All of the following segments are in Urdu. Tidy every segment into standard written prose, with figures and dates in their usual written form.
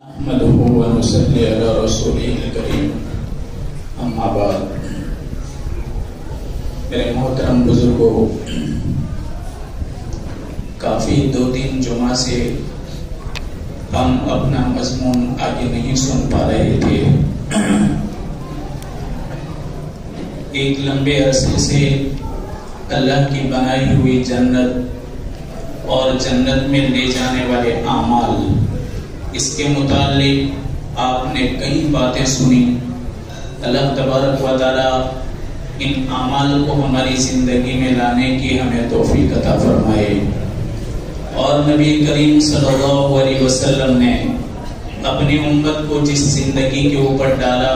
نحمده ونصلي على رسوله الكريم اما بعد میرے محترم بزرگوں، کافی 2-3 جمعہ سے ہم اپنا مضمون آگے نہیں سن پا رہے تھے۔ ایک لمبے عرصے سے اللہ کی بنائی ہوئی جنت اور جنت میں لے جانے والے اعمال، اس کے متعلق آپ نے کئی باتیں سنی۔ اللہ تبارک و تعالی ان اعمال کو ہماری زندگی میں لانے کی ہمیں توفیق عطا فرمائے، اور نبی کریم صلی اللہ علیہ وسلم نے اپنی امت کو جس زندگی کے اوپر ڈالا،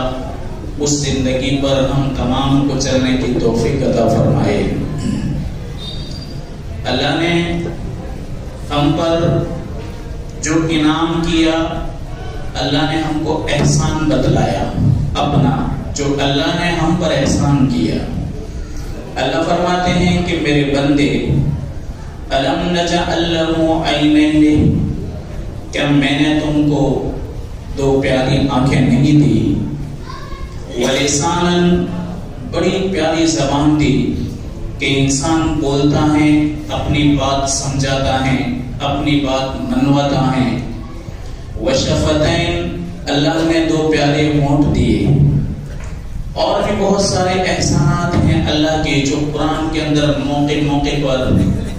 اس زندگی پر ہم تمام کو چلنے کی توفیق عطا فرمائے۔ اللہ نے ہم پر جو انعام کیا، اللہ نے ہم کو احسان بتلایا اپنا، جو اللہ نے ہم پر احسان کیا۔ اللہ فرماتے ہیں کہ میرے بندے، الم نجعل لہ عینین، کیا میں نے تم کو 2 پیاری آنکھیں نہیں دی؟ ولساناً، بڑی پیاری زبان دی کہ انسان بولتا ہے، اپنی بات سمجھاتا ہے، اپنی بات منواتا ہے۔ وشفتین، اللہ نے 2 پیارے ہونٹ دیے۔ اور بھی بہت سارے احسانات ہیں اللہ کے، جو قرآن کے اندر موقع موقع پر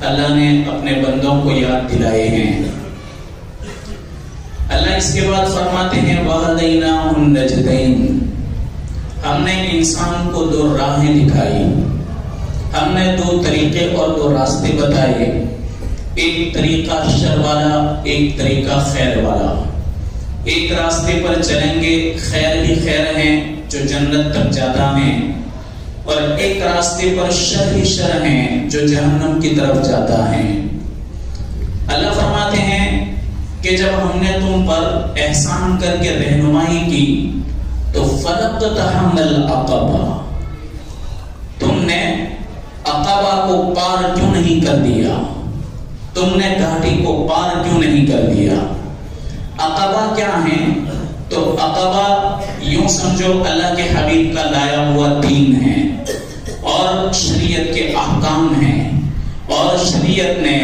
اللہ نے اپنے بندوں کو یاد دلائے ہیں۔ اللہ اس کے بعد فرماتے ہیں وَهَدَيْنَاهُ النَّجْدَيْنِ، ہم نے انسان کو 2 راہیں دکھائی، ہم نے 2 طریقے اور 2 راستے بتائے، ایک طریقہ شر والا، ایک طریقہ خیر والا۔ ایک راستے پر چلیں گے، خیر ہی خیر ہیں جو جنت تک جاتا ہے، اور ایک راستے پر شر ہی شر ہیں جو جہنم کی طرف جاتا ہے۔ اللہ فرماتے ہیں کہ جب ہم نے تم پر احسان کر کے رہنمائی کی تو فَلَقْتَحَمَ الْعَقَبَةَ، تم نے عقبہ کو پار کیوں نہیں کر دیا؟ تم نے گھاٹی کو پار کیوں نہیں کر دیا؟ عقبہ کیا ہے؟ تو عقبہ یوں سمجھو اللہ کے حبیب کا لایا ہوا دین ہے، اور شریعت کے احکام ہیں، اور شریعت نے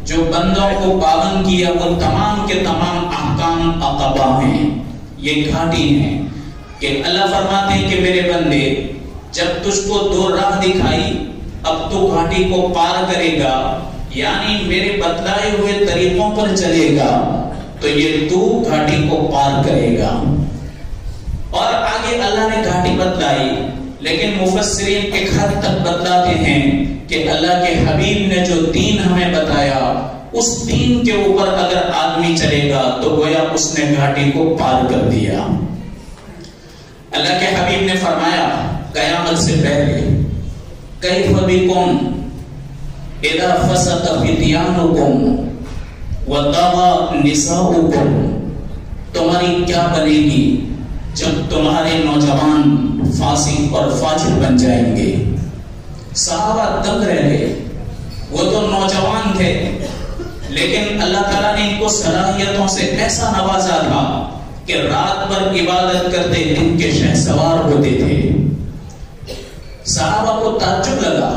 جو بندوں کو پابند کیا وہ تمام کے تمام احکام عقبہ ہیں، یہ گھاٹی ہیں۔ کہ اللہ فرماتے ہیں کہ میرے بندے، جب تجھ کو 2 راہ دکھائی، اب تو گھاٹی کو پار کرے گا، یعنی میرے بتلائے ہوئے طریقوں پر چلے گا تو یہ تو گھاٹی کو پار کرے گا۔ اور آگے اللہ نے گھاٹی بتلائی، لیکن مفسرین ایک حد تک بتلاتے ہیں کہ اللہ کے حبیب نے جو دین ہمیں بتایا، اس دین کے اوپر اگر آدمی چلے گا تو گویا اس نے گھاٹی کو پار کر دیا۔ اللہ کے حبیب نے فرمایا قیامت سے پہلے، کیف بکم اذا فسق فتیانکم وطغى نساؤکم، تمہاری کیا بنے گی جب تمہارے نوجوان فاسق اور فاجر بن جائیں گے؟ صحابہ دنگ رہ گئے، وہ تو نوجوان تھے، لیکن اللہ تعالیٰ نے ان کو صلاحیتوں سے ایسا نوازا تھا کہ رات بھر عبادت کرتے، دن کے شہسوار ہوتے تھے۔ صحابہ کو تعجب لگا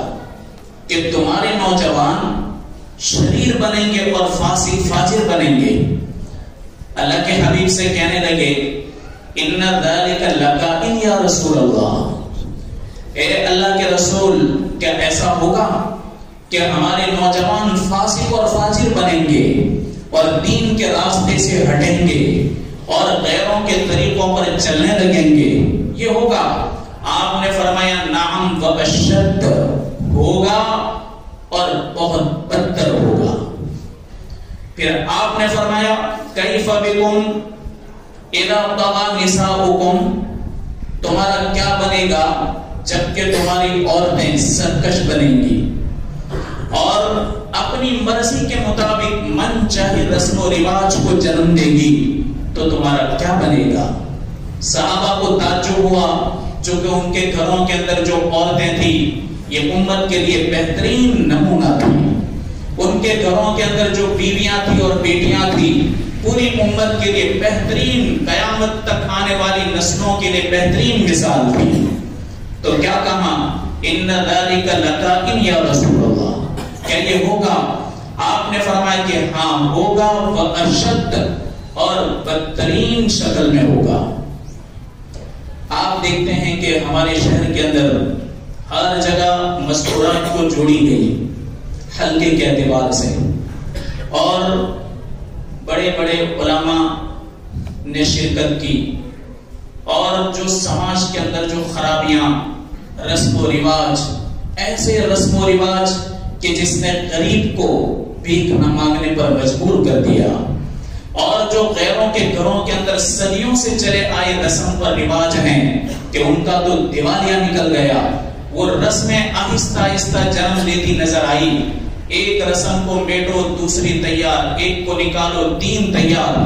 کہ تمہارے نوجوان شریر بنیں گے اور فاسق فاجر بنیں گے۔ اللہ کے حبیب سے کہنے لگے ان ذالک لکائن یا رسول اللہ، اے اللہ کے رسول، کیا ایسا ہوگا کہ ہمارے نوجوان فاسق اور فاجر بنیں گے اور دین کے راستے سے ہٹیں گے اور غیروں کے طریقوں پر چلنے لگیں گے؟ یہ ہوگا؟ آپ نے فرمایا نعم و اشد، ہوگا اور بہت بدتر ہوگا۔ پھر آپ نے فرمایا کیف بکم اذا طغى نساؤکم، تمہارا کیا بنے گا جبکہ تمہاری عورتیں سرکش بنیں گی اور اپنی مرضی کے مطابق من چاہے رسم و رواج کو جنم دے گی، تو تمہارا کیا بنے گا؟ صحابہ کو تعجب ہوا، چونکہ ان کے گھروں کے اندر جو عورتیں تھیں یہ امت کے لیے بہترین نمونہ تھی، ان کے گھروں کے اندر جو بیویاں تھی اور بیٹیاں تھی پوری امت کے لیے بہترین، قیامت تک آنے والی نسلوں کے لیے بہترین مثال تھی. تو کیا کہا؟ ان ذالک لکائن یا رسول اللہ، کیا یہ ہوگا؟ آپ نے فرمایا کہ ہاں ہوگا، واشد، اور بدترین شکل میں ہوگا. آپ دیکھتے ہیں کہ ہمارے شہر کے اندر ہر جگہ مستورات کو جوڑی گئی حلقے کے اعتبار سے، اور بڑے بڑے علماء نے شرکت کی، اور جو سماج کے اندر جو خرابیاں، رسم و رواج، ایسے رسم و رواج کہ جس نے غریب کو بھیک نہ مانگنے پر مجبور کر دیا، اور جو غیروں کے گھروں کے اندر صدیوں سے چلے آئے رسم و رواج ہیں کہ ان کا تو دیوالیہ نکل گیا، وہ رسمیں آہستہ آہستہ جنم لیتی نظر آئی. ایک رسم کو میٹو، دوسری تیار، ایک کو نکالو، تین تیار.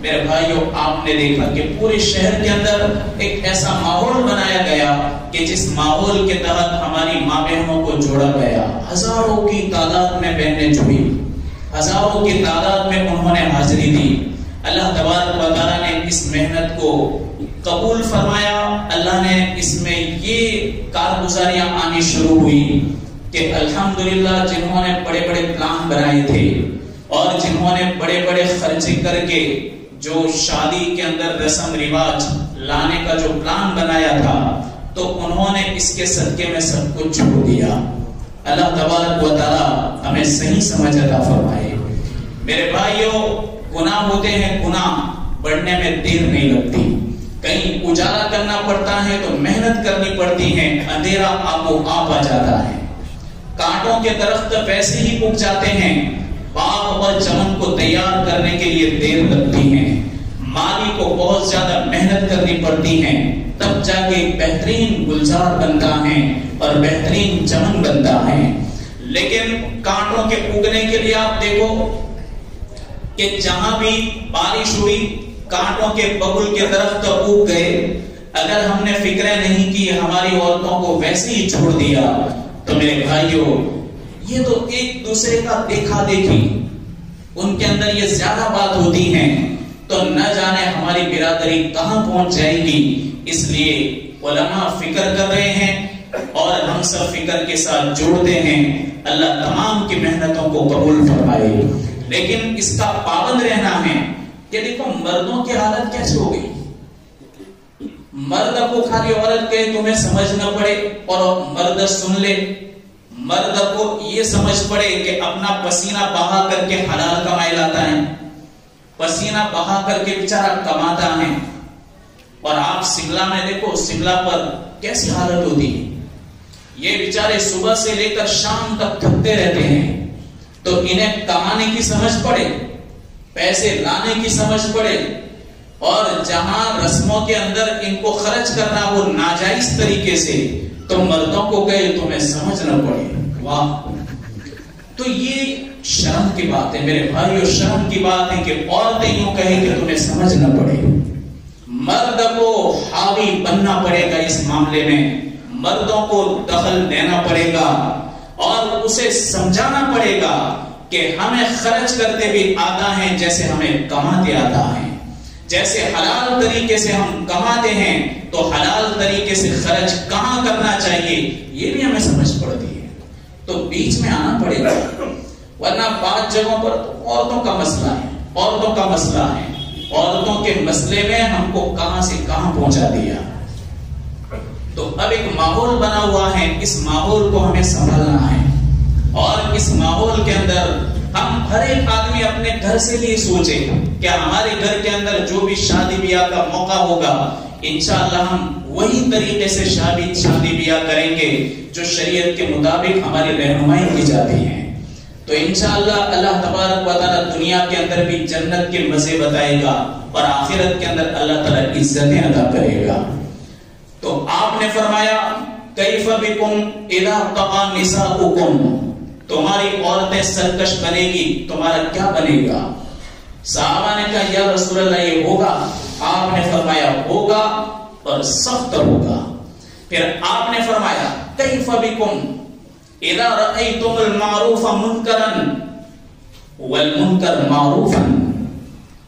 میرے بھائیوں، آپ نے دیکھا کہ پورے شہر کے اندر ایک ایسا ماحول بنایا گیا کہ جس ماحول کے تحت ہماری ماں بہنوں کو جوڑا گیا. ہزاروں کی تعداد میں بہنیں جڑی، ہزاروں کی تعداد میں انہوں نے حاضری دی. اللہ تبارک و تعالیٰ نے اس محنت کو قبول فرمایا. اللہ نے اس میں یہ کارگزاریاں آنی شروع ہوئی کہ الحمدللہ جنہوں نے بڑے بڑے پلان بنائے تھے اور جنہوں نے بڑے بڑے خرچے کر کے جو شادی کے اندر رسم رواج لانے کا جو پلان بنایا تھا، تو انہوں نے اس کے صدقے میں سب کچھ چھوڑ دیا. اللہ تبارک و تعالی ہمیں صحیح سمجھ عطا فرمائے. میرے بھائیوں، گناہ ہوتے ہیں، گناہ بڑھنے میں دیر نہیں لگتی. کہیں اجالا کرنا پڑتا ہے تو محنت کرنی پڑتی ہے، اندھیرا آپ کو آپ آ جاتا ہے. کانٹوں کے درخت ویسے ہی اگ جاتے ہیں، باغ اور چمن کو تیار کرنے کے لیے دیر لگتی ہے. مالی کو بہت زیادہ محنت کرنی پڑتی ہے، تب جا کے بہترین گلزار بنتا ہے اور بہترین چمن بنتا ہے. لیکن کانٹوں کے اگنے کے لیے آپ دیکھو کہ جہاں بھی بارش ہوئی کانٹوں کے ببول کے درخت اگ گئے. اگر ہم نے فکریں نہیں کی، ہماری عورتوں کو ویسے ہی چھوڑ دیا، تو میرے بھائیوں یہ تو ایک دوسرے کا دیکھا دیکھی، ان کے اندر یہ زیادہ بات ہوتی ہے، تو نہ جانے ہماری برادری کہاں پہنچ جائے گی. اس لیے علماء فکر کر رہے ہیں اور ہم سب فکر کے ساتھ جوڑتے ہیں. اللہ تمام کی محنتوں کو قبول فرمائے. لیکن اس کا پابند رہنا ہے کہ دیکھو مردوں کی حالت کیسے ہو گئی. مرد کو خالی عورت کے تمہیں سمجھ نہ پڑے اور مرد سن لے. مرد کو یہ سمجھ پڑے کہ اپنا پسینہ بہا کر کے حلال کمائی لاتا ہے، پسینہ بہا کر کے بیچارہ کماتا ہے. اور آپ شملہ میں دیکھو، شملہ پر کیسی حالت ہوتی ہے. یہ بیچارے صبح سے لے کر شام تک تھکتے رہتے ہیں. تو انہیں کمانے کی سمجھ پڑے، پیسے لانے کی سمجھ پڑے، اور جہاں رسموں کے اندر ان کو خرچ کرنا وہ ناجائز طریقے سے، تو مردوں کو کہے تمہیں سمجھ نہ پڑے. واہ! تو یہ شرم کی بات ہے میرے بھائیو، شرم کی بات ہے کہ عورتیں یوں کہیں کہ تمہیں سمجھ نہ پڑے. مرد کو حاوی بننا پڑے گا اس معاملے میں، مردوں کو دخل دینا پڑے گا اور اسے سمجھانا پڑے گا کہ ہمیں خرچ کرتے بھی آتا ہے جیسے ہمیں کماتے آتا ہے. جیسے حلال طریقے سے ہم کماتے ہیں تو حلال طریقے سے خرچ کہاں کرنا چاہیے یہ بھی ہمیں سمجھ پڑتی ہے. تو بیچ میں آنا پڑے گا، ورنہ بعض جگہوں پر عورتوں کا مسئلہ ہے، عورتوں کا مسئلہ ہے، عورتوں کے مسئلے میں ہم کو کہاں سے کہاں پہنچا دیا. تو اب ایک ماحول بنا ہوا ہے، اس ماحول کو ہمیں سنبھالنا ہے. اور اس ماحول کے اندر ہم ہر ایک آدمی اپنے گھر سے بھی سوچے کہ ہمارے گھر کے اندر جو بھی شادی بیاہ کا موقع ہوگا انشاءاللہ ہم وہی طریقے سے شادی بیاہ کریں گے جو شریعت کے مطابق ہماری رہنمائی کی جاتی ہے. تو انشاءاللہ اللہ تبارک و تعالی دنیا کے اندر بھی جنت کے مزے بتائے گا اور آخرت کے اندر اللہ تعالی عزتیں عطا کرے گا. تو آپ نے فرمایا کیف بکم اذا طغى نساؤکم، تمہاری عورتیں سرکش بنے گی، تمہارا کیا بنے گا؟ صحابہ نے کہا یا رسول اللہ یہ ہوگا؟ آپ نے فرمایا ہوگا اور سخت ہوگا. پھر آپ نے فرمایا کیف بکم اذا رأيتم المعروف منکرا والمنکر معروفا،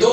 2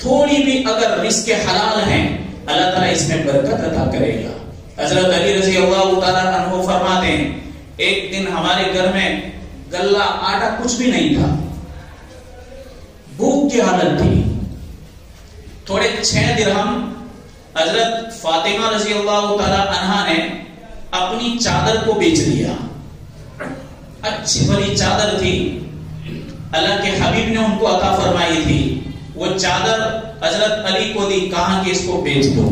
تھوڑی بھی اگر رزق حلال ہیں اللہ تعالیٰ اس میں برکت عطا کرے گا. حضرت علی رضی اللہ تعالیٰ عنہ فرماتے ہیں ایک دن ہمارے گھر میں گلہ آٹا کچھ بھی نہیں تھا, بھوک کی حالت تھی. تھوڑے 6 درہم حضرت فاطمہ رضی اللہ تعالیٰ عنہا نے اپنی چادر کو بیچ دیا. اچھی بڑی چادر تھی, اللہ کے حبیب نے ان کو عطا فرمائی تھی. وہ چادر حضرت علی کو دی, کہا کہ اس کو بیچ دو.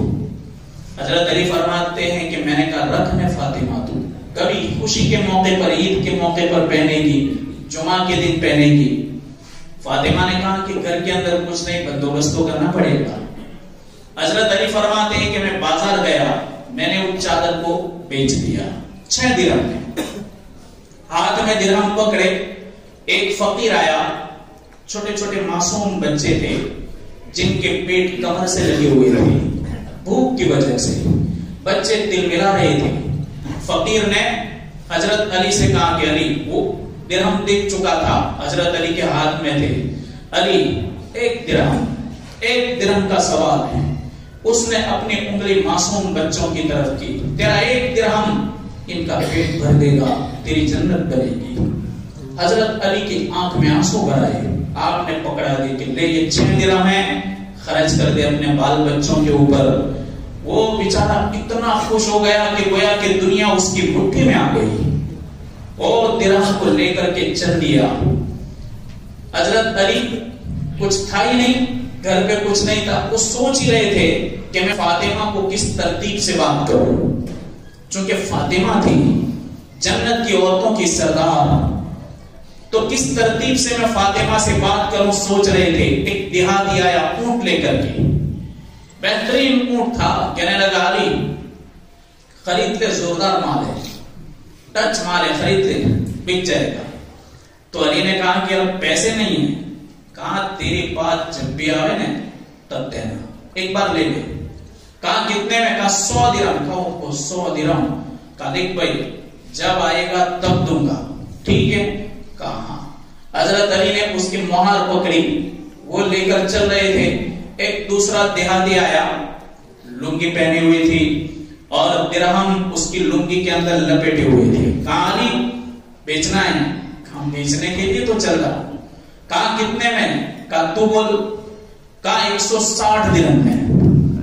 حضرت علی فرماتے ہیں کہ میں نے کہا رکھ میں فاطمہ, تو کبھی خوشی کے موقع پر, عید کے موقع پر پہنے گی, جمعہ کے دن پہنے گی. فاطمہ نے کہا کہ گھر کے اندر کچھ نہیں, بندوبست تو کرنا پڑے گا. حضرت علی فرماتے ہیں کہ میں بازار گیا, میں نے اس چادر کو بیچ دیا 6 درہم میں. ہاتھ میں درہم پکڑے, ایک فقیر آیا, چھوٹے چھوٹے معصوم بچے تھے جن کے پیٹ کمر سے لگے ہوئے تھے, بھوک کی وجہ سے بچے دل ملا رہے تھے. فقیر نے حضرت علی سے کہا کہ علی, وہ درہم دیکھ چکا تھا, حضرت علی کے ہاتھ میں تھے. علی ایک درہم کا سوال ہے. اس نے اپنی انگلی معصوم بچوں کی طرف کی, تیرا 1 درہم ان کا پیٹ بھر دے گا, تیری جنت بنے گی. حضرت علی کی آنکھ میں آنسو بھر آئے. آپ نے پکڑا دی کہ لے یہ 6 درہم ہے, خرچ کر دے اپنے بال بچوں کے اوپر. وہ بیچارہ اتنا خوش ہو گیا کہ گویا کہ دنیا اس کی مٹھی میں آ گئی, اور درہم کو لے کر کے چل دیا. حضرت علی کچھ تھا ہی نہیں, گھر پہ کچھ نہیں تھا. وہ سوچ ہی رہے تھے کہ میں فاطمہ کو کس ترتیب سے بات کروں, چونکہ فاطمہ تھی جنت کی عورتوں کی سردار, تو کس ترتیب سے میں فاطمہ سے بات کروں سوچ رہے تھے. ایک دیہاتی آیا اونٹ لے کر کے, بہترین اونٹ تھا. کہنے لگا علی خرید لے, زوردار مال ہے, ٹچ مال ہے, خرید لے, بک جائے گا. تو علی نے کہا کہ اب پیسے نہیں ہیں. کہا تیری بات جب بھی آوے نا تب دینا, ایک بار لے لے. کہا کتنے میں؟ کہا 100 درہم. کہا 100 درہم. کہا دیکھ بھائی جب آئے گا تب دوں گا, ٹھیک ہے؟ کہا. حضرت علی نے اس کی مہار پکڑی, وہ لے کر چل رہے تھے. ایک دوسرا دیہاتی آیا, لنگی پہنی ہوئی تھی اور درہم اس کی لنگی کے اندر لپیٹے ہوئے تھے. کہا علی بیچنا ہے؟ کہا بیچنے کے لیے تو چل رہا. کہا کتنے میں؟ کہا تو بول. کہا 160 درہم میں.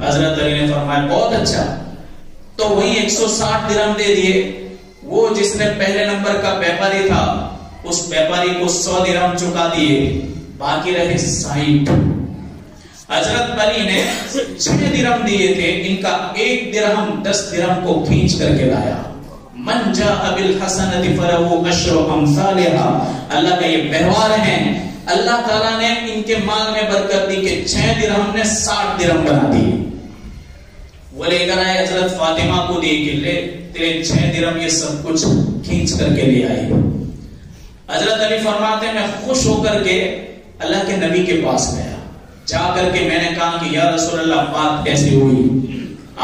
حضرت علی نے فرمایا بہت اچھا. تو وہی 160 درہم دے دیے. وہ جس نے پہلے نمبر کا بیپاری تھا اس بیپاری کو 100 درہم چکا دیے, باقی رہے 60. حضرت علی نے 6 درہم دیے تھے, ان کا 1 درہم 10 درہم کو کھینچ کر کے لایا. من جاء بالحسنۃ فلہ عشر امثالها. اللہ کا یہ ویوہار ہے. اللہ تعالیٰ نے ان کے مال میں برکت دی کہ 6 درہم نے 60 درہم بنا دی. وہ لے کر آئے, حضرت فاطمہ کو دی کہ لے تیرے 6 درہم یہ سب کچھ کھینچ کر کے لے آئے. حضرت علی فرماتے ہیں میں خوش ہو کر کے اللہ کے نبی کے پاس گیا. جا کر کے میں نے کہا کہ یا رسول اللہ بات کیسے ہوئی؟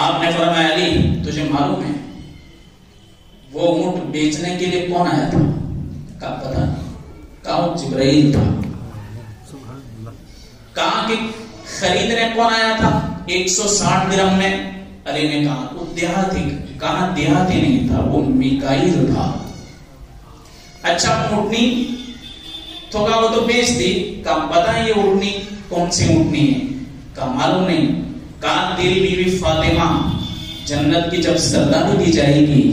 آپ نے فرمایا علی تجھے معلوم ہے وہ اونٹ بیچنے کے لیے کون آیا تھا؟ کہا پتہ نہیں. کہا جبرائیل تھا. کہا کہ خریدنے کون آیا تھا 160 درہم میں؟ علی نے کہا وہ دیہاتی. کہا دیہاتی نہیں تھا, وہ میکائیل تھا. اچھا اونٹنی تو کہا وہ تو بیچ دی. کہا پتہ ہے یہ اونٹنی کون سی اونٹنی ہے؟ کہا معلوم نہیں. کہا تیری بیوی فاطمہ جنت کی جب سرداری دی جائے گی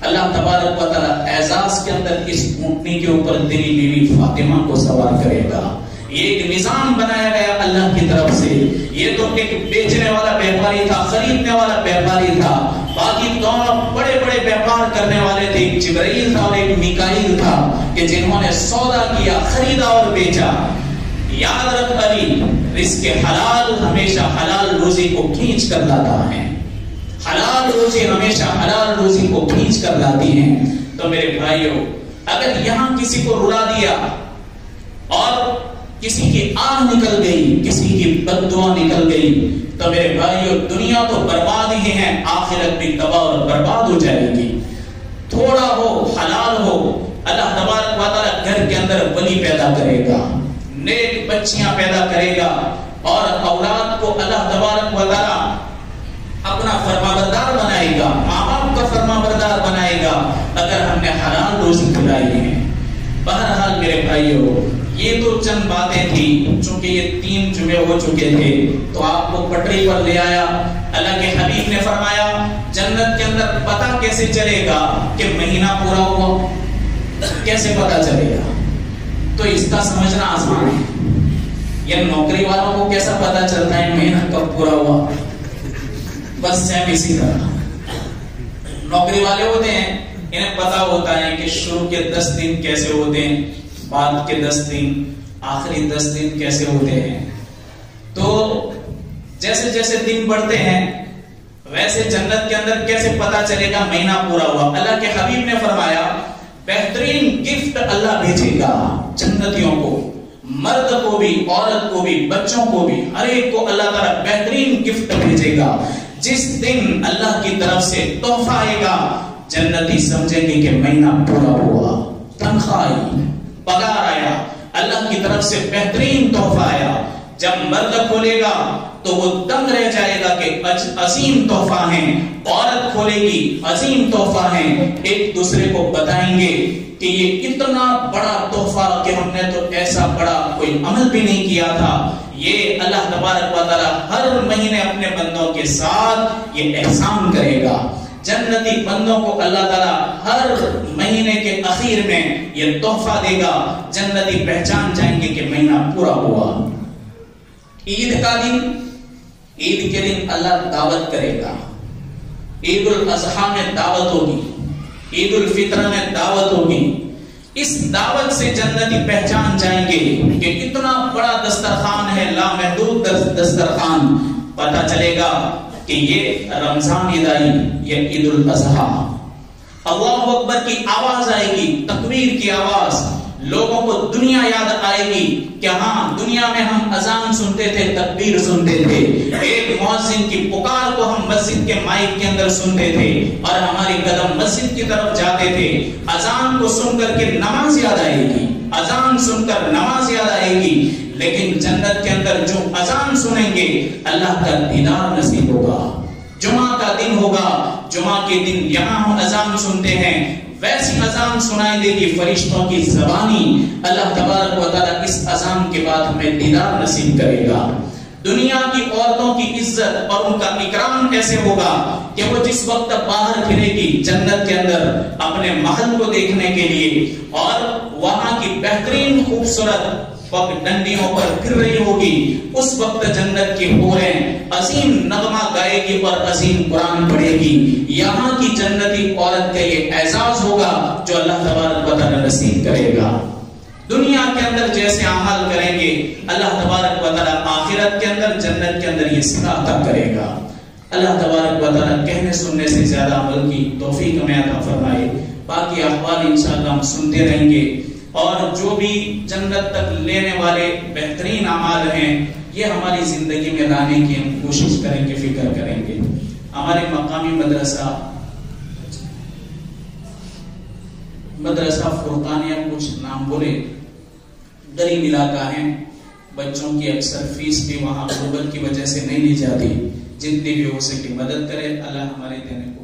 اللہ تبارک و تعالی اعزاز کے اندر اس اونٹنی کے اوپر تیری بیوی فاطمہ کو سوار کرے گا. یہ ایک نظام بنایا گیا اللہ کی طرف سے. یہ تو ایک بیچنے والا بیپاری تھا, خریدنے والا بیپاری تھا, باقی دونوں بڑے بڑے بیپار کرنے والے تھے. ایک جبرائیل تھا اور ایک میکائیل تھا کہ جنہوں نے سودا کیا, خریدا اور بیچا. یاد رکھ علی رزق حلال ہمیشہ حلال روزی کو کھینچ کر لاتا ہے. حلال روزی ہمیشہ حلال روزی کو کھینچ کر لاتی ہیں. تو میرے بھائیوں اگر یہاں کسی کو رلا دیا اور کسی کی آہ نکل گئی, کسی کی بد دعا نکل گئی, تو میرے بھائیوں دنیا تو برباد ہی ہے, آخرت بھی تباہ اور برباد ہو جائے گی. تھوڑا ہو حلال ہو, اللہ تبارک و تعالی گھر کے اندر ولی پیدا کرے گا, نیک بچیاں پیدا کرے گا, اور اولاد کو اللہ تبارک و تعالی اپنا فرمانبردار بنائے گا، ماں باپ کا فرمانبردار بنائے گا اگر ہم نے حلال روزی کھلائی ہے۔ بہرحال میرے بھائیو، یہ تو چند باتیں تھی، چونکہ یہ 3 جمعے ہو چکے تھے تو آپ کو پٹری پر لے آیا۔ اللہ کے حبیب نے فرمایا جنت کے اندر پتہ کیسے چلے گا کہ مہینہ پورا ہوا؟ کیسے پتہ چلے گا؟ تو اس کا سمجھنا آسان ہے۔ یہ نوکری والوں کو کیسا پتہ چلتا ہے مہینہ کب پورا ہوا؟ بس سیم اسی طرح نوکری والے ہوتے ہیں، انہیں پتا ہوتا ہے کہ شروع کے 10 دن کیسے ہوتے ہیں، بعد کے 10 دن، آخری 10 دن کیسے ہوتے ہیں۔ تو جیسے جیسے دن بڑھتے ہیں ویسے جنت کے اندر کیسے پتا چلے گا مہینہ پورا ہوا؟ اللہ کے حبیب نے فرمایا بہترین گفٹ اللہ بھیجے گا جنتیوں کو، مرد کو بھی، عورت کو بھی، بچوں کو بھی، ہر ایک کو اللہ تعالیٰ بہترین گفٹ بھیجے گا۔ جس دن اللہ کی طرف سے تحفہ آئے گا جنتی سمجھیں گے کہ مہینہ پورا ہوا، تنخواہ آئی، پگار آیا، اللہ کی طرف سے بہترین تحفہ آیا۔ جب مرد کھولے گا تو وہ دنگ رہ جائے گا کہ عظیم تحفہ ہیں، عورت کھولے گی عظیم تحفہ ہیں، ایک دوسرے کو بتائیں گے کہ یہ اتنا بڑا تحفہ کہ ہم نے تو ایسا بڑا کوئی عمل بھی نہیں کیا تھا۔ یہ اللہ تبارک و تعالی ہر مہینے اپنے بندوں کے ساتھ یہ احسان کرے گا۔ جنتی بندوں کو اللہ تعالیٰ ہر مہینے کے اخیر میں یہ تحفہ دے گا، جنتی پہچان جائیں گے کہ مہینہ پورا ہوا۔ عید کا دن، عید کے دن اللہ دعوت کرے گا، عید الاضحیٰ میں دعوت ہوگی، عید الفطر میں دعوت ہوگی۔ اس دعوت سے جنتی پہچان جائیں گے کہ اتنا بڑا دسترخوان ہے، لامحدود دسترخوان۔ پتہ چلے گا کہ یہ رمضان عید آئی، یہ عید الاضحیٰ۔ اللہ اکبر کی آواز آئے گی، تکبیر کی آواز، لوگوں کو دنیا یاد آئے گی کہ ہاں دنیا میں ہم اذان سنتے تھے، تکبیر سنتے تھے، ایک مؤذن کی پکار کو ہم مسجد کے مائک کے اندر سنتے تھے اور ہماری قدم مسجد کی طرف جاتے تھے۔ اذان کو سن کر کے نماز یاد آئے گی، اذان سن کر نماز یاد آئے گی۔ لیکن جنت کے اندر جو اذان سنیں گے اللہ کا دیدار نصیب ہوگا۔ جمعہ کا دن ہوگا، جمعہ کے دن یہاں ہم اذان سنتے ہیں، ویسی اذان سنائی دے گی فرشتوں کی زبانی۔ اللہ تبارک و تعالیٰ اس اذان کے بعد ہمیں دیدار نصیب کرے گا۔ دنیا کی عورتوں کی عزت اور ان کا اکرام کیسے ہوگا کہ وہ جس وقت باہر پھرے گی جنت کے اندر اپنے محل کو دیکھنے کے لیے اور وہاں کی بہترین خوبصورت ڈنڈیوں پر پھر رہی ہوگی، اس وقت جنت کی حوریں عظیم نغمہ گائے گی اور عظیم قرآن پڑھے گی۔ یہاں کی جنتی عورت کا یہ اعزاز ہوگا جو اللہ تبارک و تعالی نصیب کرے گا۔ دنیا کے اندر جیسے اعمال کریں گے اللہ تبارک و تعالی آخرت کے اندر جنت کے اندر یہ صلہ عطا کرے گا۔ اللہ تبارک و تعالی کہنے سننے سے زیادہ عمل کی توفیق ہمیں عطا فرمائے۔ باقی احوال انشاءاللہ ہم سنتے رہیں گے اور جو بھی جنت تک لینے والے بہترین اعمال ہیں یہ ہماری زندگی میں لانے کی ہم کوشش کریں گے، فکر کریں گے۔ ہمارے مقامی مدرسہ فرقانیہ کچھ نام بولے، غریب علاقہ ہیں، بچوں کی اکثر فیس بھی وہاں غربت کی وجہ سے نہیں لی جاتی، جتنی بھی ہو سکے مدد کرے، اللہ ہمارے دینے کو